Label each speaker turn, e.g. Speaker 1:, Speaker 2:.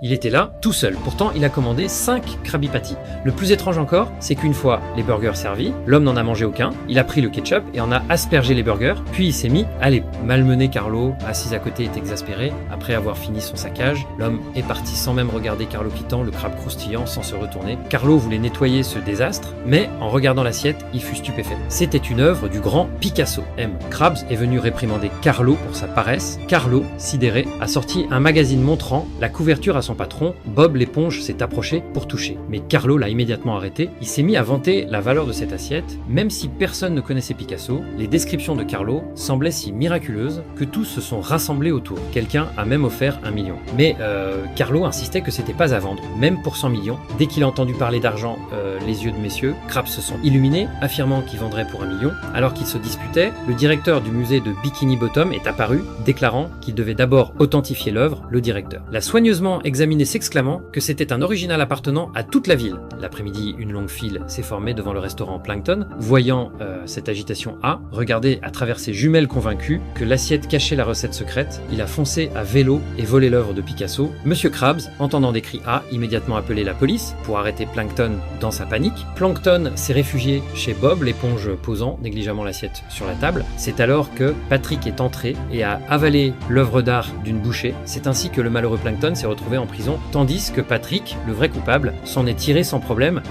Speaker 1: Il était là, tout seul. Pourtant, il a commandé 5 Krabby Patty. Le plus étrange encore, c'est qu'une fois les burgers servis, l'homme n'en a mangé aucun, il a pris le ketchup et en a aspergé les burgers, puis il s'est mis à les malmener. Carlo, assis à côté, est exaspéré. Après avoir fini son saccage, l'homme est parti sans même regarder Carlo quittant, le crabe croustillant sans se retourner. Carlo voulait nettoyer ce désastre, mais en regardant l'assiette, il fut stupéfait. C'était une œuvre du grand Picasso. M. Krabs est venu réprimander Carlo pour sa paresse. Carlo, sidéré, a sorti un magazine montrant la couverture à son patron. Bob l'éponge s'est approché pour toucher. Mais Carlo l'a immédiatement arrêté. Il s'est mis à vanter la valeur de cette assiette. Même si personne ne connaissait Picasso, les descriptions de Carlo semblaient si miraculeuses que tous se sont rassemblés autour. Quelqu'un a même offert 1 million. Mais Carlo insistait que c'était pas à vendre, même pour 100 millions. Dès qu'il a entendu parler d'argent, les yeux de messieurs Krabs se sont illuminés, affirmant qu'il vendrait pour 1 million. Alors qu'ils se disputaient, le directeur du musée de Bikini Bottom est apparu, déclarant qu'il devait d'abord authentifier l'œuvre, le directeur l'a soigneusement examiné, s'exclamant que c'était un original appartenant à toute la ville. L'après-midi, une longue file s'est formée devant le restaurant Plankton. Voyant cette agitation A, regardé à travers ses jumelles convaincues que l'assiette cachait la recette secrète, il a foncé à vélo et volé l'œuvre de Picasso. Monsieur Krabs, entendant des cris A, immédiatement appelé la police pour arrêter Plankton dans sa panique. Plankton s'est réfugié chez Bob, l'éponge posant négligemment l'assiette sur la table. C'est alors que Patrick est entré et a avalé l'œuvre d'art d'une bouchée. C'est ainsi que le malheureux Plankton s'est retrouvé en prison, tandis que Patrick, le vrai coupable, s'en est tiré sans problème.